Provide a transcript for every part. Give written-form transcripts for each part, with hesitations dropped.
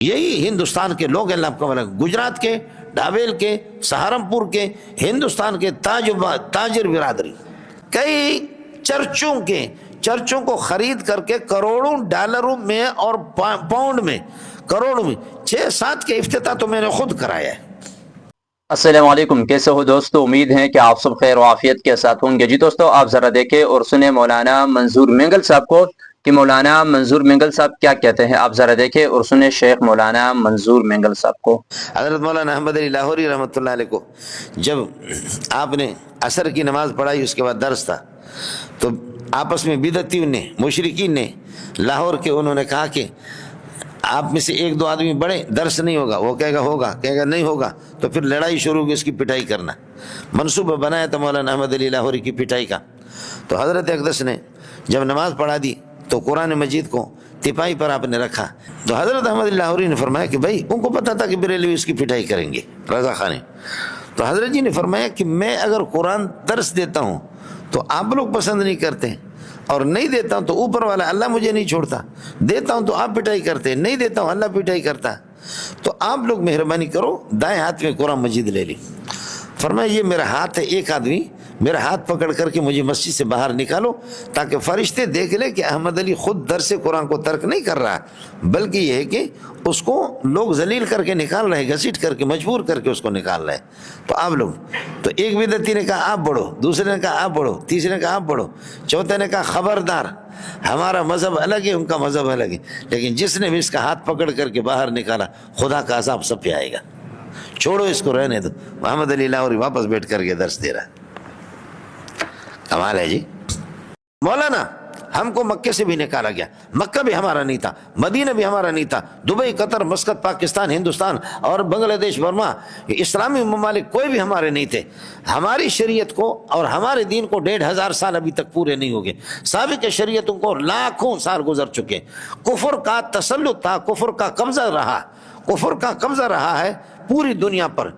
یہی ہندوستان کے لوگ ہیں، اللہ آپ کا بھلا، گجرات کے، ڈاویل کے، سہارنپور کے، ہندوستان کے تاجر برادری کئی چرچوں کو خرید کر کے کروڑوں ڈالروں میں اور پاؤنڈ میں، کروڑوں میں 6-7 کے افتتاح تو میں نے خود کرایا ہے۔ السلام علیکم، کیسے ہو دوستو؟ امید ہے کہ آپ سب خیر و عافیت کے ساتھ ہوں گے۔ جی دوستو، آپ ذرا دیکھیں اور سنیں مولانا منظور مینگل صاحب کو کہ مولانا منظور مینگل صاحب کیا کہتے ہیں۔ آپ ذرا دیکھیں اور سنیں شیخ مولانا منظور مینگل صاحب کو۔ حضرت مولانا احمد علی لاہوری رحمۃ اللہ علیہ کو جب آپ نے عصر کی نماز پڑھائی، اس کے بعد درس تھا، تو آپس میں بدعتیوں نے، مشرکین نے لاہور کے، انہوں نے کہا کہ آپ میں سے 1-2 آدمی بڑھے، درس نہیں ہوگا، وہ کہے گا ہوگا، کہے گا نہیں ہوگا، تو پھر لڑائی شروع ہوگی، اس کی پٹائی کرنا۔ منصوبہ بنایا تھا مولانا احمد علی لاہوری کی پٹائی کا۔ تو حضرت اقدس نے جب نماز پڑھا دی تو قرآن مجید کو تپائی پر آپ نے رکھا، تو حضرت احمد علی لاہوری نے فرمایا کہ بھائی ان کو پتا تھا کہ بریلوی اس کی پٹائی کریں گے، رضا خانے۔ تو حضرت جی نے فرمایا کہ میں اگر قرآن درس دیتا ہوں تو آپ لوگ پسند نہیں کرتے، اور نہیں دیتا ہوں تو اوپر والا اللہ مجھے نہیں چھوڑتا، دیتا ہوں تو آپ پٹائی کرتے، نہیں دیتا ہوں اللہ پٹائی کرتا، تو آپ لوگ مہربانی کرو دائیں ہاتھ میں قرآن مجید لے لی۔ فرمایا یہ میرا ہاتھ ہے، ایک آدمی میرا ہاتھ پکڑ کر کے مجھے مسجد سے باہر نکالو، تاکہ فرشتے دیکھ لیں کہ احمد علی خود درس قرآن کو ترک نہیں کر رہا، بلکہ یہ ہے کہ اس کو لوگ ذلیل کر کے نکال رہے ہیں، گھسیٹ کر کے، مجبور کر کے اس کو نکال رہے ہیں۔ تو آپ لوگ، تو ایک بدعتی نے کہا آپ بڑھو، دوسرے نے کہا آپ بڑھو، تیسرے نے کہا آپ بڑھو، چوتھے نے کہا خبردار، ہمارا مذہب الگ ہے، ان کا مذہب الگ ہے، لیکن جس نے بھی اس کا ہاتھ پکڑ کر کے باہر نکالا، خدا کا عذاب سب پہ آئے گا، چھوڑو اس کو رہنے دو۔ محمد علی لاہوری واپس بیٹھ کر کے درس دے رہا ہے۔ کمال ہے جی۔ مولانا ہم کو مکے سے بھی نکالا گیا، مکہ بھی ہمارا نہیں تھا، مدینہ بھی ہمارا نہیں تھا، دبئی، قطر، مسقط، پاکستان، ہندوستان اور بنگلہ دیش، برما، اسلامی ممالک کوئی بھی ہمارے نہیں تھے۔ ہماری شریعت کو اور ہمارے دین کو 1500 سال ابھی تک پورے نہیں ہو گئے، سابق شریعتوں کو لاکھوں سال گزر چکے۔ کفر کا تسلط تھا، کفر کا قبضہ رہا ہے پوری دنیا پر۔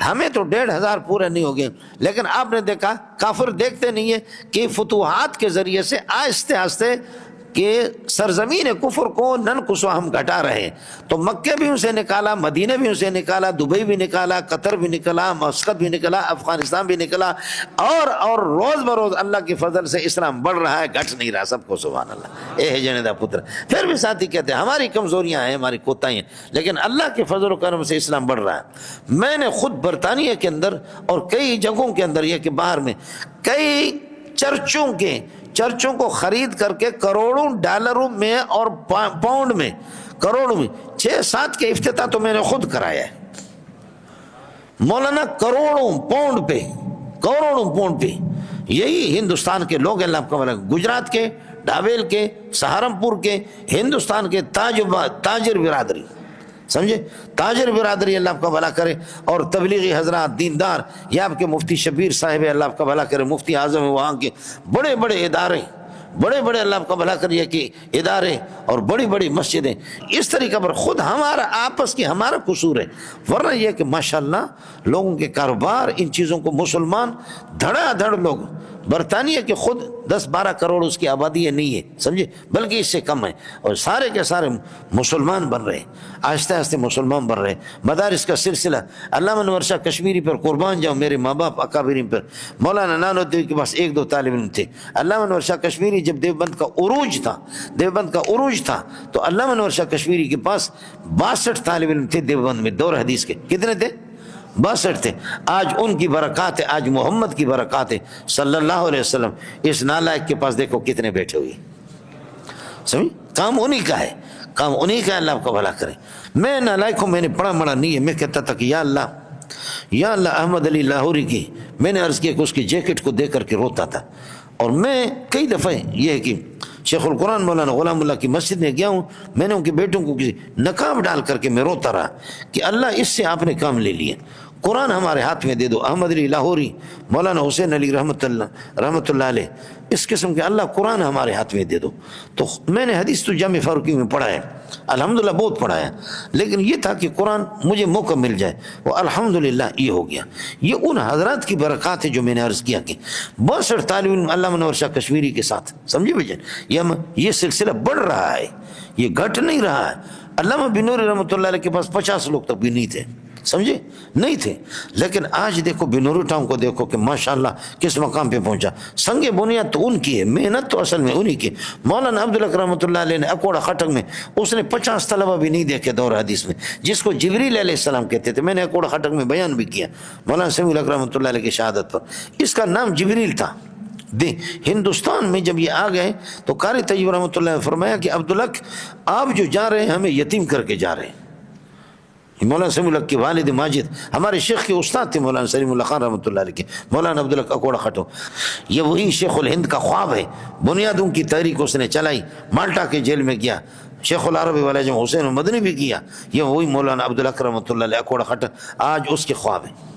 ہمیں تو 1500 پورے نہیں ہو گئے، لیکن آپ نے دیکھا کافر دیکھتے نہیں ہے کہ فتوحات کے ذریعے سے آہستہ آہستہ کہ سرزمین کفر کو ننقص ہم گھٹا رہے ہیں۔ تو مکہ بھی اسے نکالا، مدینہ بھی اسے نکالا، دبئی بھی نکالا، قطر بھی نکلا، مسقط بھی نکلا، افغانستان بھی نکلا، اور روز بروز اللہ کے فضل سے اسلام بڑھ رہا ہے، گھٹ نہیں رہا۔ سب کو سبحان اللہ۔ اے ہے جنیدہ پتر۔ پھر بھی ساتھی کہتے ہیں ہماری کمزوریاں ہیں، ہماری کوتاہیاں ہیں، لیکن اللہ کے فضل و کرم سے اسلام بڑھ رہا ہے۔ میں نے خود برطانیہ کے اندر اور کئی جگہوں کے اندر، یہ کہ باہر میں کئی چرچوں کو خرید کر کے کروڑوں ڈالروں میں اور پاؤنڈ میں، کروڑوں میں 6-7 کے افتتاح تو میں نے خود کرایا ہے۔ مولانا کروڑوں پاؤنڈ پہ یہی ہندوستان کے لوگ ہیں، اللہ آپ کا بھلا، گجرات کے، ڈاویل کے، سہارنپور کے، ہندوستان کے تاجر برادری، سمجھے، تاجر برادری، اللہ آپ کا بھلا کرے۔ اور تبلیغی حضرات، دیندار، یہ آپ کے مفتی شبیر صاحب، اللہ آپ کا بھلا کرے، مفتی اعظم، وہاں کے بڑے بڑے ادارے، بڑے اللہ آپ کا بھلا کریے کہ ادارے اور بڑی بڑی مسجدیں، اس طریقہ پر خود ہمارا آپس کی ہمارا قصور ہے، ورنہ یہ کہ ماشاءاللہ لوگوں کے کاروبار ان چیزوں کو، مسلمان دھڑا دھڑ لوگ، برطانیہ کے خود 10-12 کروڑ اس کی آبادی ہے، نہیں ہے، سمجھے، بلکہ اس سے کم ہے، اور سارے کے سارے مسلمان بن رہے ہیں، آہستہ آہستہ مسلمان بن رہے ہیں۔ مدارس کا سلسلہ، علامہ انور شاہ کشمیری پر قربان جاؤں، میرے ماں باپ اکابرین پر، مولانا نانوتوی کے پاس 1-2 طالب علم تھے۔ علامہ انور شاہ کشمیری جب دیوبند کا عروج تھا تو علامہ انور شاہ کشمیری کے پاس 62 طالب علم تھے دیوبند میں، دور حدیث کے۔ کتنے تھے؟ 62 تھے۔ آج ان کی برکات ہے، آج محمد کی برکات ہے صلی اللہ علیہ وسلم۔ اس نالائق کے پاس دیکھو کتنے بیٹھے ہوئے، سمجھ، کام انہی کا ہے، اللہ آپ کا بھلا کرے۔ میں نالائق ہوں، میں نے پڑھا مڑا نہیں ہے، میں کہتا تھا کہ یا اللہ احمد علی لاہوری کی، میں نے عرض کیا کہ اس کی جیکٹ کو دیکھ کر کے روتا تھا۔ اور میں کئی دفعہ یہ ہے کہ شیخ القرآن مولانا غلام اللہ کی مسجد میں گیا ہوں، میں نے ان کے بیٹوں کو کسی نقاب ڈال کر کے میں روتا رہا کہ اللہ اس سے آپ نے کام لے لیے، قرآن ہمارے ہاتھ میں دے دو۔ احمد علی لاہوری، مولانا حسین علی رحمۃ اللہ علیہ، اس قسم کے اللہ قرآن ہمارے ہاتھ میں دے دو۔ تو میں نے حدیث تو جامع فاروقی میں پڑھا ہے، الحمدللہ بہت پڑھا ہے، لیکن یہ تھا کہ قرآن مجھے موقع مل جائے، وہ الحمدللہ یہ ہو گیا۔ یہ ان حضرات کی برکات ہے جو میں نے عرض کیا کہ 62 طالب علم علامہ انور شاہ کشمیری کے ساتھ، سمجھے بھائی جان، یہ سلسلہ بڑھ رہا ہے، یہ گھٹ نہیں رہا ہے۔ علامہ بنوری رحمۃ اللہ علیہ کے پاس 50 لوگ تک بھی نہیں تھے، سمجھے، نہیں تھے، لیکن آج دیکھو بنوری ٹاؤن کو دیکھو کہ ماشاءاللہ کس مقام پہ پہنچا۔ سنگ بنیاد تو ان کی ہے، محنت تو اصل میں انہی کی۔ مولانا عبدالحق رحمۃ اللہ علیہ نے اکوڑا خٹک میں اس نے 50 طلبہ بھی نہیں دیکھے دور حدیث میں، جس کو جبریل علیہ السلام کہتے تھے۔ میں نے اکوڑا خٹک میں بیان بھی کیا مولانا سمیع الحق رحمۃ اللہ علیہ کی شہادت پر، اس کا نام جبریل تھا۔ ہندوستان میں جب یہ آ گئے تو قاری طیب رحمۃ اللہ نے فرمایا کہ عبدالحق آپ جو جا رہے ہیں ہمیں یتیم کر کے جا رہے ہیں۔ مولانا سمیع الحق کے والد ماجد ہمارے شیخ کے استاد تھے، مولانا سلیم اللہ خان رحمۃ اللہ علیہ کے، مولانا عبدالحق اکوڑا خٹو۔ یہ وہی شیخ الہند کا خواب ہے، بنیادوں کی تحریک اس نے چلائی، مالٹا کے جیل میں گیا، شیخ العرب والا جو حسین مدنی بھی کیا، یہ وہی مولانا عبدالحق رحمۃ اللہ علیہ اکوڑا خٹک آج اس کے خواب ہیں۔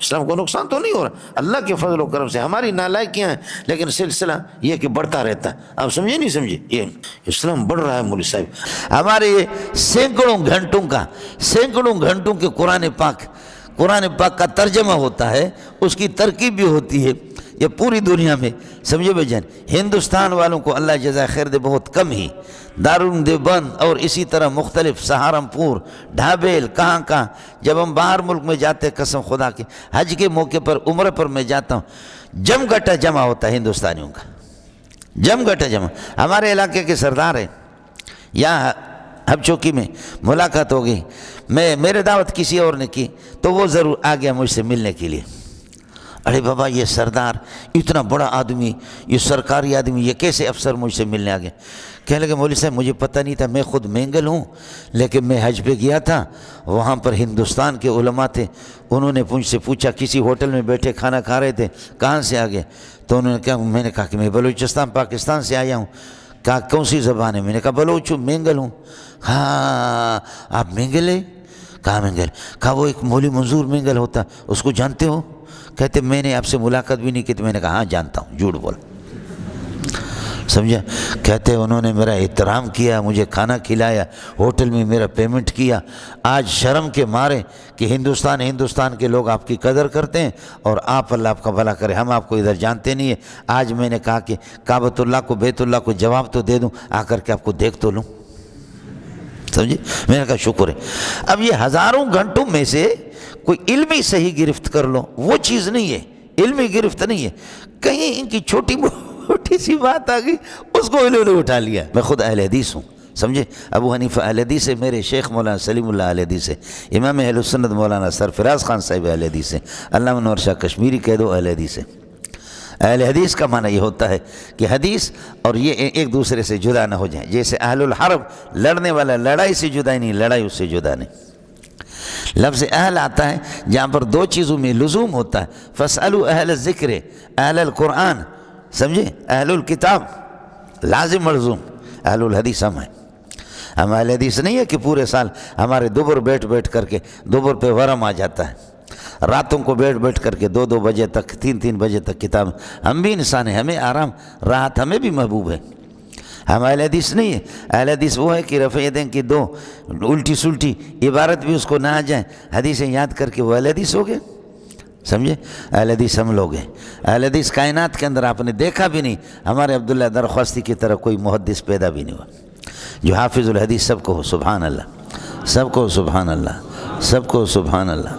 اسلام کو نقصان تو نہیں ہو رہا، اللہ کے فضل و کرم سے ہماری نالائکیاں ہیں، لیکن سلسلہ یہ کہ بڑھتا رہتا ہے۔ آپ سمجھے نہیں سمجھے، یہ اسلام بڑھ رہا ہے مولوی صاحب۔ ہمارے یہ سینکڑوں گھنٹوں کے قرآن پاک کا ترجمہ ہوتا ہے، اس کی ترکیب بھی ہوتی ہے، یہ پوری دنیا میں، سمجھے بھائی جان۔ ہندوستان والوں کو اللہ جزائے خیر دے بہت کم ہی، دارالعلوم دیوبند اور اسی طرح مختلف سہارنپور، ڈھابیل، کہاں جب ہم باہر ملک میں جاتے، قسم خدا کی حج کے موقع پر، عمرہ پر میں جاتا ہوں، جم گٹا جمع ہوتا ہے ہندوستانیوں کا، جم گٹا جمع۔ ہمارے علاقے کے سردار ہیں، یہاں ہب چوکی میں ملاقات ہو گئی، میرے دعوت کسی اور نے کی تو وہ ضرور آ گیا مجھ سے ملنے کے لیے۔ ارے بابا یہ سردار اتنا بڑا آدمی، یہ سرکاری آدمی، یہ کیسے افسر مجھ سے ملنے آ گئے؟ کہنے لگے مولوی صاحب مجھے پتہ نہیں تھا، میں خود مینگل ہوں، لیکن میں حج پہ گیا تھا، وہاں پر ہندوستان کے علماء تھے، انہوں نے مجھ سے پوچھا، کسی ہوٹل میں بیٹھے کھانا کھا رہے تھے، کہاں سے آ گئے؟ تو انہوں نے کہا، میں نے کہا کہ میں بلوچستان پاکستان سے آیا ہوں۔ کہا کون سی زبان ہے؟ میں نے کہا بلوچ ہوں، مینگل ہوں۔ ہاں آپ مینگل ہے؟ کہا مینگل۔ کہا وہ ایک مولوی منظور مینگل ہوتا، اس کو جانتے ہو؟ کہتے میں نے آپ سے ملاقات بھی نہیں کی۔ تو میں نے کہا ہاں جانتا ہوں، جھوٹ بول، سمجھا؟ کہتے انہوں نے میرا احترام کیا، مجھے کھانا کھلایا، ہوٹل میں میرا پیمنٹ کیا۔ آج شرم کے مارے کہ ہندوستان کے لوگ آپ کی قدر کرتے ہیں، اور آپ اللہ آپ کا بھلا کرے، ہم آپ کو ادھر جانتے نہیں ہیں۔ آج میں نے کہا کہ کعبۃ اللہ کو، بیت اللہ کو جواب تو دے دوں، آ کر کے آپ کو دیکھ تو لوں، سمجھے؟ میں نے کہا شکر ہے۔ اب یہ ہزاروں گھنٹوں میں سے کوئی علمی صحیح گرفت کر لو، وہ چیز نہیں ہے، علمی گرفت نہیں ہے، کہیں ان کی چھوٹی سی بات آ گئی، اس کو انہوں نے اٹھا لیا۔ میں خود اہل حدیث ہوں، سمجھے؟ ابو حنیفہ اہل حدیث ہے، میرے شیخ مولانا سلیم اللہ اہل حدیث ہے، امام اہل سنت مولانا سرفراز خان صاحب اہل حدیث ہے، علامہ انور شاہ کشمیری کہہ دو اہل حدیث ہے۔ اہل حدیث کا معنی یہ ہوتا ہے کہ حدیث اور یہ ایک دوسرے سے جدا نہ ہو جائیں، جیسے اہل الحرب، لڑنے والا لڑائی سے جدا نہیں، لڑائی اس سے جدا نہیں۔ لفظ اہل آتا ہے جہاں پر دو چیزوں میں لزوم ہوتا ہے، فاسألوا اہل الذکر، اہل القرآن، سمجھے؟ اہل الکتاب لازم ملزوم، اہل الحدیث ہم ہیں۔ ہم اہل حدیث نہیں ہے کہ پورے سال ہمارے دوبر بیٹھ کر کے دوبر پہ ورم آ جاتا ہے، راتوں کو بیٹھ کر کے 2 بجے تک، 3 بجے تک کتاب۔ ہم بھی انسان ہیں، ہمیں آرام راحت ہمیں بھی محبوب ہے۔ ہم اہل حدیث نہیں ہے۔ اہل حدیث وہ ہے کہ رفع یدین کی 2 الٹی سلٹی عبارت بھی اس کو نہ آ جائیں، حدیثیں یاد کر کے وہ اہل حدیث ہو گئے، سمجھے؟ اہل حدیث ہم لوگ ہیں۔ اہل حدیث کائنات کے اندر آپ نے دیکھا بھی نہیں، ہمارے عبداللہ درخواستی کی طرح کوئی محدث پیدا بھی نہیں ہوا جو حافظ الحدیث۔ سب کو سبحان اللہ، سب کو سبحان اللہ، سب کو سبحان اللہ۔